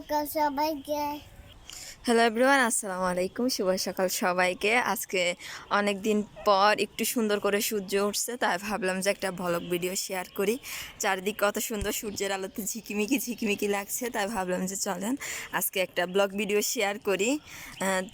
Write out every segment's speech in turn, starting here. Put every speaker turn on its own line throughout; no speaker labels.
সকাল সবাইকে।
Hello everyone, আসসালামু আলাইকুম। শুভ সকাল সবাইকে। আজকে অনেক দিন পর একটু সুন্দর করে সূর্য উঠছে, তাই ভাবলাম যে একটা ভ্লগ ভিডিও শেয়ার করি। চারিদিক কত সুন্দর সূর্যের আলোতে ঝিকিমিকি ঝিকিমিকি লাগছে, তাই ভাবলাম যে চলেন আজকে একটা ব্লগ ভিডিও শেয়ার করি।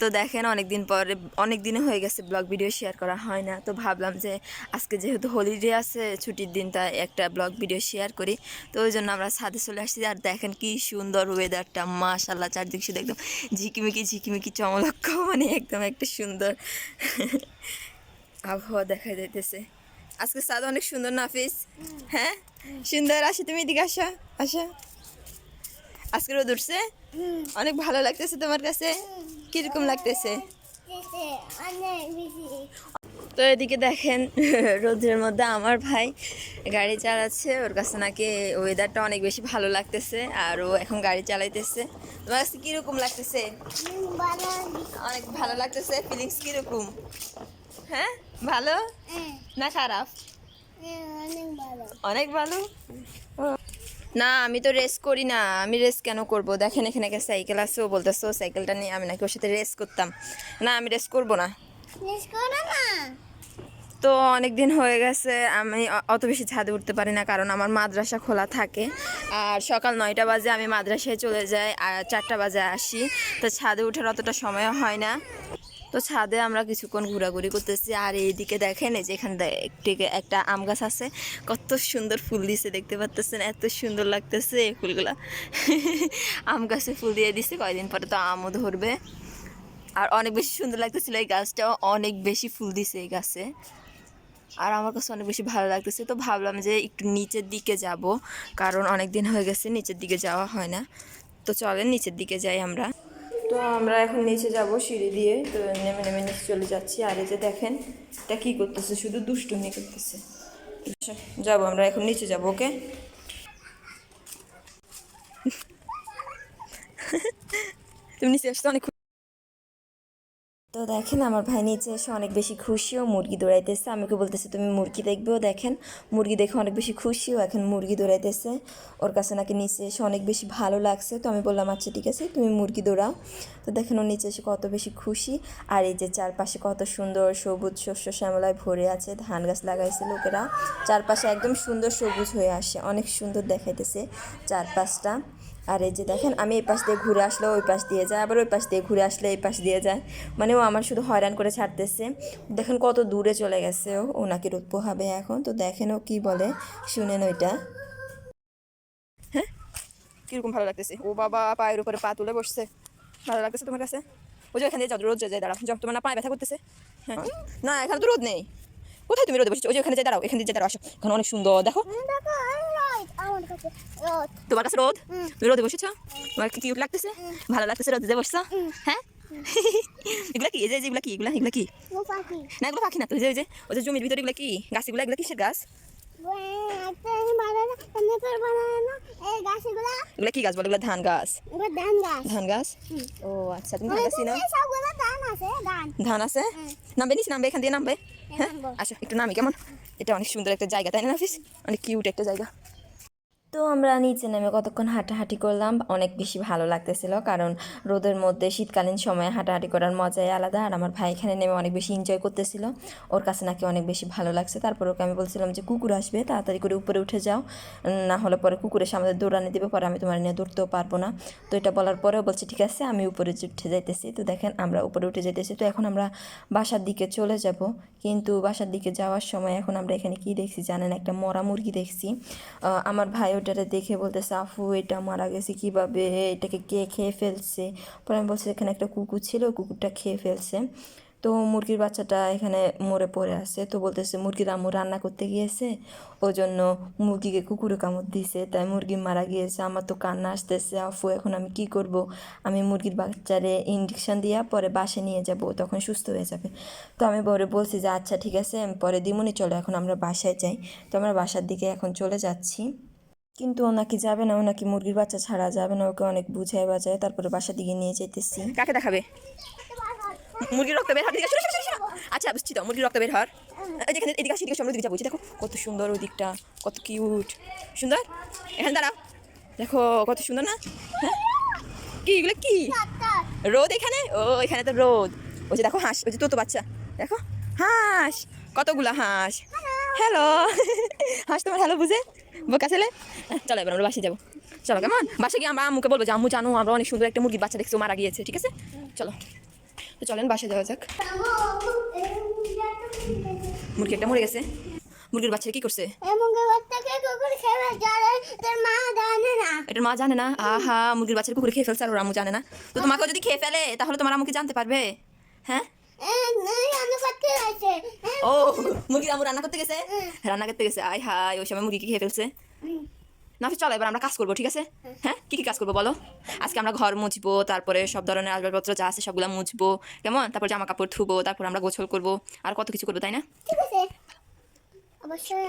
তো দেখেন অনেক দিনে হয়ে গেছে ব্লগ ভিডিও শেয়ার করা হয় না, তো ভাবলাম যে আজকে যেহেতু হলিডে আছে, ছুটির দিন, তাই একটা ব্লগ ভিডিও শেয়ার করি। তো ওই জন্য আমরা ছাদে চলে আসছি। আর দেখেন কি সুন্দর ওয়েদারটা, মাশাআল্লাহ। চারদিক শুধু একদম ঝিকিমিকি ঝিকিমিকি চমলক্ষ, মানে একদম একটা সুন্দর আবহাওয়া দেখা যাইতেছে। আজকে ছাদ অনেক সুন্দর, নাফিস। হ্যাঁ সুন্দর। আসে তুমি এদিকে, আসা আসা। আজকে রোদ উঠছে, অনেক ভালো লাগতেছে। তোমার কাছে কিরকম লাগতেছে? তো এদিকে দেখেন রোদের মধ্যে আমার ভাই গাড়ি চালাচ্ছে। ওর কাছে নাকি ওয়েদারটা অনেক বেশি ভালো লাগতেছে, আর ও এখন গাড়ি চালাইতেছে। তোমার কাছে কিরকম লাগতেছে? অনেক ভালো লাগতেছে। ফিলিংস কিরকম? হ্যাঁ ভালো না খারাপ? অনেক ভালো। না আমি তো রেস করি না। আমি রেস কেন করব? দেখেন এখানে একটা সাইকেল আছে, ও বলতেছে ও সাইকেলটা নিয়ে আমি নাকি ওর সাথে রেস করতাম। না আমি রেস করব না। তো অনেক দিন হয়ে গেছে আমি অত বেশি ছাদে উঠতে পারি না, কারণ আমার মাদ্রাসা খোলা থাকে। আর সকাল 9টা বাজে আমি মাদ্রাসায় চলে যাই, আর 4টা বাজে আসি। তো ছাদে ওঠার অতটা সময় হয় না। তো ছাদে আমরা কিছুক্ষণ ঘোরাঘুরি করতেছি। আর এইদিকে দেখেন, এই যে এখানে একটা আম গাছ আছে, কত সুন্দর ফুল দিছে, দেখতে পাচ্ছেন? এত সুন্দর লাগতেছে এই ফুলগুলা। আম গাছে ফুল দিয়ে দিছে, কয়দিন পরে তো আমও ধরবে। আর অনেক বেশি সুন্দর লাগতেছিল, এই গাছটাও অনেক বেশি ফুল দিছে এই গাছে। আর আমার কাছে অনেক বেশি ভালো লাগতেছে। তো ভাবলাম যে একটু নিচের দিকে যাব, কারণ অনেক দিন হয়ে গেছে নিচের দিকে যাওয়া হয় না। তো চলেন নিচের দিকে যাই আমরা। তো আমরা এখন নিচে যাব সিঁড়ি দিয়ে। তো নেমে নেমে নিচে চলে যাচ্ছি। আর এই যে দেখেন এটা কী করতেছে, শুধু দুষ্টুমি করতেছে। যাবো আমরা এখন নিচে যাব, ওকে? তুমি নিচে আসতে অনেক। তো দেখেন আমার ভাই নিচে এসে অনেক বেশি খুশি, ও মুরগি দৌড়াইতেছে। আমাকে বলতেছে তুমি মুরগি দেখবেও। দেখেন মুরগি দেখে অনেক বেশি খুশি, ও এখন মুরগি দৌড়াইতেছে। ওর কাছে নাকি নিচে এসে অনেক বেশি ভালো লাগছে। তো আমি বললাম আচ্ছা ঠিক আছে, তুমি মুরগি দৌড়াও। তো দেখেন ও নিচে এসে কত বেশি খুশি। আর এই যে চারপাশে কত সুন্দর সবুজ শস্য শ্যামলায় ভরে আছে, ধান গাছ লাগাইছে লোকেরা। চারপাশে একদম সুন্দর সবুজ হয়ে আসে, অনেক সুন্দর দেখাইতেছে চারপাশটা। আর এই যে দেখেন আমি এই পাশ দিয়ে ঘুরে আসলে ওই পাশ দিয়ে যায়, আবার ওই পাশ দিয়ে ঘুরে আসলে এই পাশ দিয়ে যায়। মানে ও আমার শুধু হয়রান করে ছাড়তেছে। দেখেন কত দূরে চলে গেছে ও নাকি রোদ পোহাবে এখন। তো দেখেন ও কী বলে, শুনেন ওইটা। হ্যাঁ কীরকম ভালো লাগতেছে? ও বাবা, পায়ের উপরে পা তুলে বসছে। ভালো লাগতেছে তোমার কাছে? ওই যে এখানে যাও, রোদ যায় দাঁড়াও, যাও। তোমার না পায়ে ব্যথা করতেছে? হ্যাঁ না এখানে তো রোদ নেই। কোথায় তুমি রোদে বসেছো? ওই যে ওখানে যাই দাঁড়াও, এখানে যাই দাঁড়াও, আসো। এখানে অনেক সুন্দর, দেখো। তোমার কাছে রোদ? তুমি রোদে বসেছো? তোমার কি কিউট লাগতেছে? ভালো লাগতেছে রোদে বসছো? হ্যাঁ। এগুলা কি? এই যে এগুলা কি? এগুলা এগুলা কি? না এগুলো পাখি না তো। ওই যে জমির ভিতরে এগুলা কি গাছ? এগুলা কিসের গাছ? এগুলা কি গাছ বলে? এগুলা ধান গাছ। ধান গাছ? ও আচ্ছা, তুমি ধান গাছ চিনো? ধান আছে? নামবে নিস, নামবে এখান দিয়ে, নামবে। হ্যাঁ আচ্ছা একটু নামি কেমন? এটা অনেক সুন্দর একটা জায়গা, তাই না নাফিস? অনেক কিউট একটা জায়গা। তো আমরা নিচে নেমে কতক্ষণ হাঁটাহাঁটি করলাম, অনেক বেশি ভালো লাগতেছিল, কারণ রোদের মধ্যে শীতকালীন সময়ে হাঁটাহাঁটি করার মজাই আলাদা। আর আমার ভাই এখানে নেমে অনেক বেশি এনজয় করতেছিল, ওর কাছে নাকি অনেক বেশি ভালো লাগছে। তারপর ওকে আমি বলছিলাম যে কুকুর আসবে, তাড়াতাড়ি করে উপরে উঠে যাও, না হলে পরে কুকুরের সামনে দৌড়ানি দেবে, পরে আমি তোমার নিয়ে দৌড়তেও পারবো না। তো এটা বলার পরেও বলছে ঠিক আছে আমি উপরে উঠে যাইতেছি। তো দেখেন আমরা উপরে উঠে যাইতেছি। তো এখন আমরা বাসার দিকে চলে যাব, কিন্তু বাসার দিকে যাওয়ার সময় এখন আমরা এখানে কি দেখছি জানেন? একটা মরা মুরগি দেখছি। আমার ভাই ওটারে দেখে বলতেছে আফু এটা মারা গেছে কীভাবে, এটাকে কে খেয়ে ফেলছে? পরে আমি বলছি এখানে একটা কুকুর ছিল, কুকুরটা খেয়ে ফেলছে। তো মুরগির বাচ্চাটা এখানে মরে পড়ে আছে। তো বলতেছে মুরগির আম্মু রান্না করতে গিয়েছে, ওই জন্য মুরগিকে কুকুরে কামড় দিয়েছে, তাই মুরগি মারা গিয়েছে। আমার তো কান্না আসতেছে আফু, এখন আমি কি করব? আমি মুরগির বাচ্চারে ইঞ্জেকশন দিয়া পরে বাসে নিয়ে যাব, তখন সুস্থ হয়ে যাবে। তো আমি পরে বলছি যে আচ্ছা ঠিক আছে আমি পরে দিমুনি, চলো এখন আমরা বাসায় যাই। তো আমরা বাসার দিকে এখন চলে যাচ্ছি, কিন্তু ও নাকি যাবে না, ও নাকি মুরগির বাচ্চা ছাড়া যাবে না। ওকে অনেক বুঝায় বাজায় তারপরে বাসার দিকে নিয়ে যেতেছি। কাকে দেখাবে? মুরগির রক্ত বের হওয়ার দিকে। আচ্ছা বুঝছি তো, মুরগির রক্ত বের হওয়ার যেখানে এদিকে আসি, এদিকে সামনে দিকে যাবো। দেখো কত সুন্দর ওই দিকটা, কত কিউট সুন্দর। এখানে দাঁড়াও, দেখো কত সুন্দর না? হ্যাঁ কি এগুলো কি রোদ এখানে? ও এখানে তো রোদ। ওই যে দেখো হাঁস, ওই যে তো বাচ্চা দেখো হাঁস, কতগুলা হাঁস। হ্যালো হাঁস তোমার হ্যালো বুঝে বোকা ছেলে। চলো এবার আমরা বাসে যাবো, চলো কেমন? বাসে গিয়ে আমরা আম্মুকে বলবো যে আম্মু জানো আমরা অনেক সুন্দর একটা মুরগির বাচ্চা দেখছি, ও মারা গিয়েছে, ঠিক আছে? চলো তো চলেন বাসে যাওয়া যাক। মুরগি একটা মরে গেছে। মুরগির বাচ্চা কি করছে? এটার মা জানে না। আহা, মুরগির বাচ্চার কুকুরে খেয়ে ফেলছে আর ওর আম্মু জানে না। তো তোমাকে যদি খেয়ে ফেলে তাহলে তোমার আম্মু কি জানতে পারবে? হ্যাঁ, ও মুরগির আম্মু রান্না করতে গেছে, রান্না করতে গেছে। আয় হায়, ওই সময় মুরগি খেয়ে ফেলছে। না চলো এবার আমরা কাজ করবো, ঠিক আছে? হ্যাঁ, কি কি কাজ করবো বলো? আজকে আমরা ঘর মুছবো, তারপরে সব ধরনের আসবাবপত্র যা আছে সবগুলো মুছবো, কেমন? তারপর জামা কাপড় ধুবো, তারপর আমরা গোসল করবো, আর কত কিছু করবো, তাই না?
অবশ্যই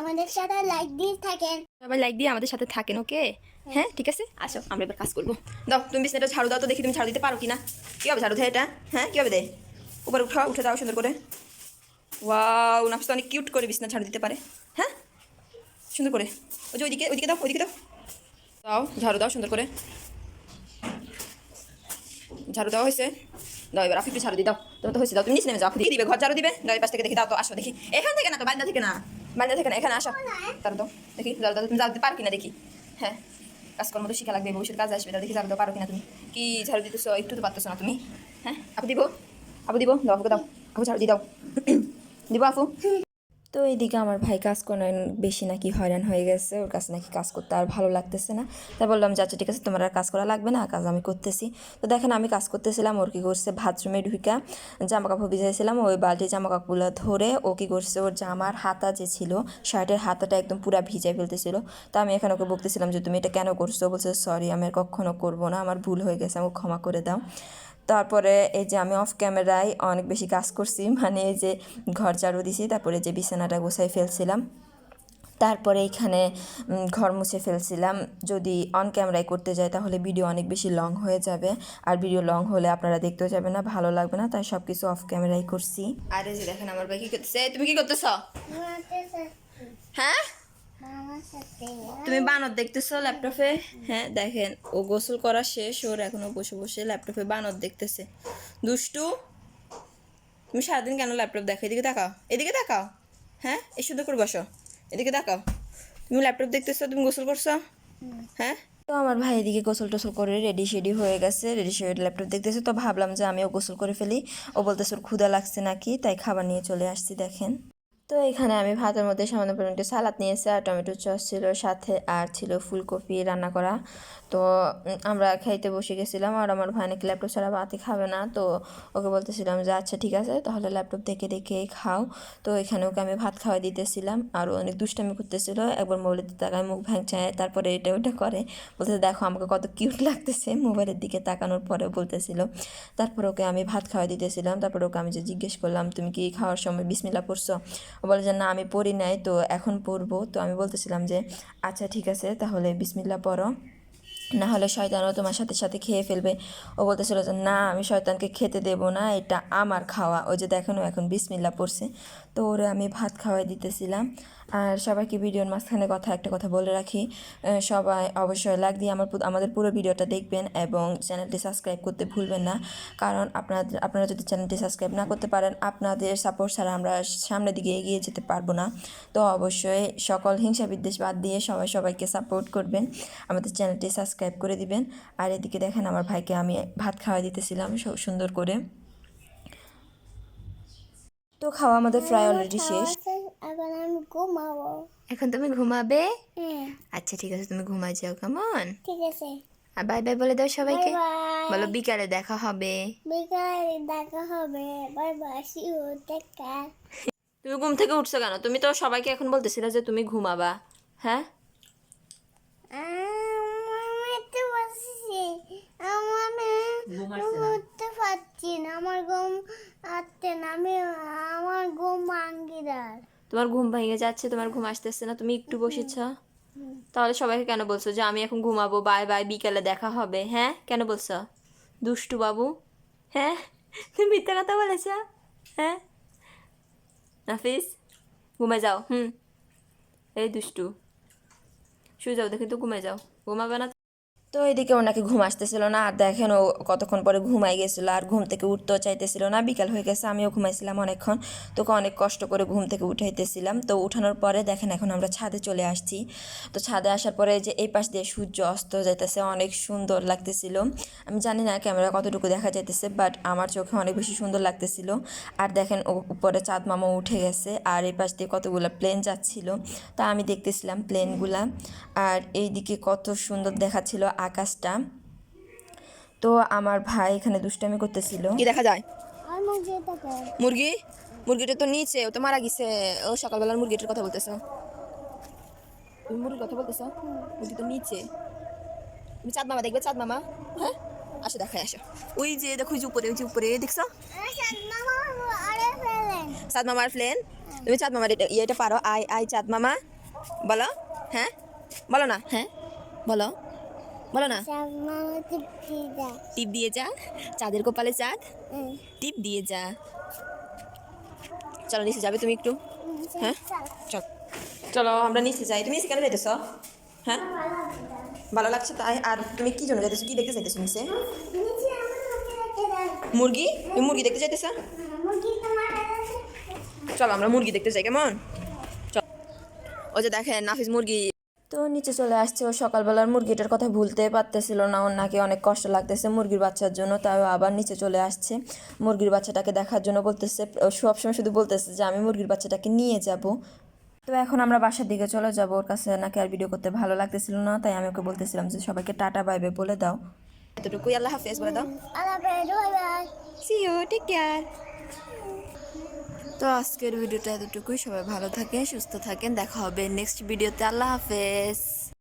আমাদের সাথে লাইক দিয়ে থাকেন,
সবাই লাইক দিয়ে আমাদের সাথে থাকেন, ওকে? হ্যাঁ ঠিক আছে, আসো আমরা এবার কাজ করবো। দাও তুমি বিছনাটা ঝাড়ু দাও তো দেখি, তুমি ঝাড়ু দিতে পারো কিনা। কীভাবে ঝাড়ু দেয় এটা? হ্যাঁ কীভাবে দে? উপরে উঠে দাও সুন্দর করে। ওয়াও, নাফিস তো অনেক কিউট করে বিছনা ঝাড়ু দিতে পারে। হ্যাঁ সুন্দর করে। ওই যে ওইদিকে দাও, ওইদিকে দাও, দাও ঝাড়ু দাও সুন্দর করে। ঝাড়ু দেওয়া হয়েছে, দাও এবার আফি একটু ঝাড়ু দিয়ে দাও। তোমার তো হয়েছে, দাও তুমি নিচে নেমে যাও, দিয়ে দিবে ঘর ঝাড়ু দিবে। দাও এই পাশ থেকে দেখি, দাও তো আসো দেখি। এখান থেকে না তো, বারান্দা থেকে না, বারান্দা থেকে না, এখানে আসো। ঝাড়ু দাও দেখি, ঝাড়ু দাও, তুমি ঝাড়ু দিতে পারো কিনা দেখি। হ্যাঁ, কাজকর্ম তো শিখা লাগবে, ভবিষ্যৎ কাজে আসবে, দাও দেখি ঝাড়ু দাও পারো কিনা তুমি। কি ঝাড়ু দিতেছো, একটু তো পারতেছো না তুমি। হ্যাঁ আপু দিব, আপু দিব, দাও আপুকে দাও, আপু ঝাড়ু দিয়ে দাও দিব আপু। তো এইদিকে আমার ভাই কাজ করেন বেশি নাকি হয়রান হয়ে গেছে, ওর কাছে নাকি কাজ করতে আর ভালো লাগতেছে না। তাই বললাম যে আচ্ছা ঠিক আছে, তোমার আর কাজ করা লাগবে না, কাজ আমি করতেছি। তো দেখেন আমি কাজ করতেছিলাম, ওর কী করছে, বাথরুমে ঢুকা জামা কাপড় ভিজাইছিলাম, ওই বালতি জামা কাপড়গুলো ধরে ও কী করছে, ওর জামার হাতা যে ছিল, শার্টের হাতাটা একদম পুরা ভিজাই ফেলতেছিল। তো আমি এখানে ওকে বলতেছিলাম যে তুমি এটা কেন করছো? বলছে সরি, আমি আর কখনো করবো না, আমার ভুল হয়ে গেছে, আমাকে ক্ষমা করে দাও। তারপরে এই যে আমি অফ ক্যামেরায় অনেক বেশি কাজ করছি, মানে এই যে ঘর ঝাড়ু দিছি, তারপরে যে বিছানাটা গোছাই ফেলছিলাম, তারপরে এখানে ঘর মুছে ফেলছিলাম। যদি অন ক্যামেরায় করতে যাই তাহলে ভিডিও অনেক বেশি লং হয়ে যাবে, আর ভিডিও লং হলে আপনারা দেখতেও যাবে না, ভালো লাগবে না, তাই সব কিছু অফ ক্যামেরায় করছি। আর এই যে দেখেন আমার ভাই কি করতেছে। তুমি কি করতেছ? হ্যাঁ তুমি বানর দেখতেছো ল্যাপটপে? হ্যাঁ দেখেন, ও গোসল করা শেষ, ওর এখনো বসে বসে ল্যাপটপে বানর দেখতেছে। দুষ্টু, তুমি সারাদিন কেন ল্যাপটপ দেখো? এদিকে তাকাও, এদিকে তাকাও। হ্যাঁ এই সুন্দর করে বসো, এদিকে তাকাও। তুমি ল্যাপটপ দেখতেছো, তুমি গোসল করছো? হ্যাঁ। তো আমার ভাই এদিকে গোসল টোসল করে রেডি শেডি হয়ে গেছে, রেডি শেডি ল্যাপটপ দেখতেছে। তো ভাবলাম যে আমিও গোসল করে ফেলি। ও বলতেছে ওর ক্ষুধা লাগছে নাকি, তাই খাবার নিয়ে চলে আসছি দেখেন। তো এখানে আমি ভাতের মধ্যে সামান্য পরিমাণ একটু সালাদ নিয়েছি, আর টমেটো সস ছিল সাথে, আর ছিল ফুলকপি রান্না করা। তো আমরা খাইতে বসে গেছিলাম, আর আমার ভাই নাকি ল্যাপটপ ছাড়া ভাতই খাবে না। তো ওকে বলতেছিলাম যে আচ্ছা ঠিক আছে তাহলে ল্যাপটপ দেখে দেখে খাও। তো এখানে ওকে আমি ভাত খাওয়াই দিতেছিলাম, আর অনেক দুষ্টামি করতেছিল, একবার মোবাইলের দিকে তাকায় মুখ ভাঙচায়, তারপরে এটা ওটা করে, বলতেছে দেখো আমাকে কত কিউট লাগতেছে, মোবাইলের দিকে তাকানোর পরেও বলতেছিল। তারপর ওকে আমি ভাত খাওয়াই দিতেছিলাম, তারপর ওকে আমি যে জিজ্ঞেস করলাম তুমি কি খাওয়ার সময় বিসমিল্লাহ পড়ছো? ও বলে যে না আমি পড়ি নাই, তো এখন পড়বো। তো আমি বলতেছিলাম যে আচ্ছা ঠিক আছে তাহলে বিসমিল্লাহ পড়ো, না হলে শয়তানও তোমার সাথে সাথে খেয়ে ফেলবে। ও বলতেছিল যে না আমি শয়তানকে খেতে দেবো না, এটা আমার খাওয়া। ওই যে দেখেন ও এখন বিসমিল্লাহ পড়ছে। তো ওরে আমি ভাত খাওয়াই দিতেছিলাম। আর সবাইকে ভিডিওর মাঝখানে একটা কথা বলে রাখি, সবাই অবশ্যই লাইক দিয়ে আমাদের পুরো ভিডিওটা দেখবেন এবং চ্যানেলটি সাবস্ক্রাইব করতে ভুলবেন না। কারণ আপনারা যদি চ্যানেলটি সাবস্ক্রাইব না করতে পারেন, আপনাদের সাপোর্ট ছাড়া আমরা সামনের দিকে এগিয়ে যেতে পারবো না। তো অবশ্যই সকল হিংসা বিদ্বেষ বাদ দিয়ে সবাই সবাইকে সাপোর্ট করবেন, আমাদের চ্যানেলটি সাবস্ক্রাইব করে দিবেন। আর এদিকে দেখেন আমার ভাইকে আমি ভাত খাওয়াই দিতেছিলাম সুন্দর করে। তো খাওয়া আমাদের প্রায় অলরেডি শেষ,
এখন আমি ঘুমাবো।
এখন তুমি ঘুমাবে? আচ্ছা ঠিক আছে তুমি ঘুমাই যাও, কেমন?
ঠিক আছে,
আর বাই বাই বলে দাও সবাইকে।
বাই।
বলো বিকালে দেখা হবে।
বিকালে দেখা হবে, bye bye, see you, take care.
তুমি ঘুম থেকে উঠছো কেন? তুমি তো সবাইকে এখন বলতেছিলে যে তুমি ঘুমাবা। হ্যাঁ
ঘুমাতে বসেছি, ঘুমোতে পারছি না, আমার ঘুম আসছে না, আমার ঘুম ভাঙ্গিদার।
তোমার ঘুম ভেঙে যাচ্ছে, তোমার ঘুম আসতেছে না, তুমি একটু বসেছ, তাহলে সবাইকে কেন বলছো যে আমি এখন ঘুমাবো, বাই বাই বিকালে দেখা হবে? হ্যাঁ কেন বলছো দুষ্টু বাবু? হ্যাঁ তুমি মিথ্যা কথা বলেছ? হ্যাঁ নাফিস ঘুমে যাও। এই দুষ্টু শুয়ে যাও, দেখি তো ঘুমে যাও, ঘুমাবে না। তো এদিকে ওনাকে ঘুম আসতেছিল না, আর দেখেন ও কতক্ষণ পরে ঘুমাই গেছিলো, আর ঘুম থেকে উঠতেও চাইতেছিল না। বিকাল হয়ে গেছে, আমিও ঘুমাইছিলাম অনেকক্ষণ, তোকে অনেক কষ্ট করে ঘুম থেকে উঠাইতেছিলাম। তো উঠানোর পরে দেখেন এখন আমরা ছাদে চলে আসছি। তো ছাদে আসার পরে যে এই পাশ দিয়ে সূর্য অস্ত যাইতেছে, অনেক সুন্দর লাগতেছিল। আমি জানি না ক্যামেরা কতটুকু দেখা যাইতেছে, বাট আমার চোখে অনেক বেশি সুন্দর লাগতেছিল। আর দেখেন উপরে চাঁদ মামা উঠে গেছে, আর এই পাশ দিয়ে কতগুলো প্লেন যাচ্ছিল, তা আমি দেখতেছিলাম প্লেনগুলা। আর এইদিকে কত সুন্দর দেখাচ্ছিল আকাশটা। তো আমার ভাই এখানে দুষ্টামি করতেছিল। কি দেখা যায়?
আর মুরগিটাকে
মুরগি? মুরগিটা তো নিচে, ও তো মারা গেছে। ও সকালবেলার মুরগিটার কথা বলতেছ? তুমি মুরগির কথা বলতেছ? মুরগি তো নিচে। তুমি চাঁদ মামা দেখবে? চাঁদ মামা, হ্যাঁ আসো, দেখাই আসো। ওই যে দেখো, ওই যে উপরে, ওই যে উপরে দেখছো চাঁদ মামার প্লেন? তুমি চাঁদ মামার ইয়েটা পারো? আই আই চাঁদ মামা বলো। হ্যাঁ বলো না, হ্যাঁ বলো, বলো না। টিপ দিয়ে যা, চাঁদের কপালে চাঁদ, টিপ দিয়ে যা। চলো নিচে যাবে তুমি একটু? হ্যাঁ চল, চলো আমরা নিচে যাই। তুমি নিচে কেন যাইতেছ? হ্যাঁ ভালো লাগছে তাই? আর তুমি কি জন্য যাইতেছো, কি দেখতে চাইতেছো নিচে? মুরগি? তুমি মুরগি দেখতে চাইতেছ? চলো আমরা মুরগি দেখতে যাই, কেমন? চল। ও যে দেখেন নাফিস মুরগি। তো নিচে চলে আসছে। ও সকালবেলার মুরগিটার কথা ভুলতে পারতেছিল না, ওর নাকি অনেক কষ্ট লাগতেছে মুরগির বাচ্চার জন্য, তাই আবার নিচে চলে আসছে মুরগির বাচ্চাটাকে দেখার জন্য। বলতেছে, সবসময় শুধু বলতেছে যে আমি মুরগির বাচ্চাটাকে নিয়ে যাব। তো এখন আমরা বাসার দিকে চলে যাব। ওর কাছে নাকি আর ভিডিও করতে ভালো লাগতেছিল না, তাই আমি ওকে বলতেছিলাম যে সবাইকে টাটা বাই বাই বলে দাও। এতটুকুই, আল্লাহ হাফেজ বলে দাও। See you, take care. তো আজকের ভিডিওটা এতটুকুই। সবাই ভালো থাকেন, সুস্থ থাকেন, দেখা হবে নেক্সট ভিডিওতে। আল্লাহ হাফেজ।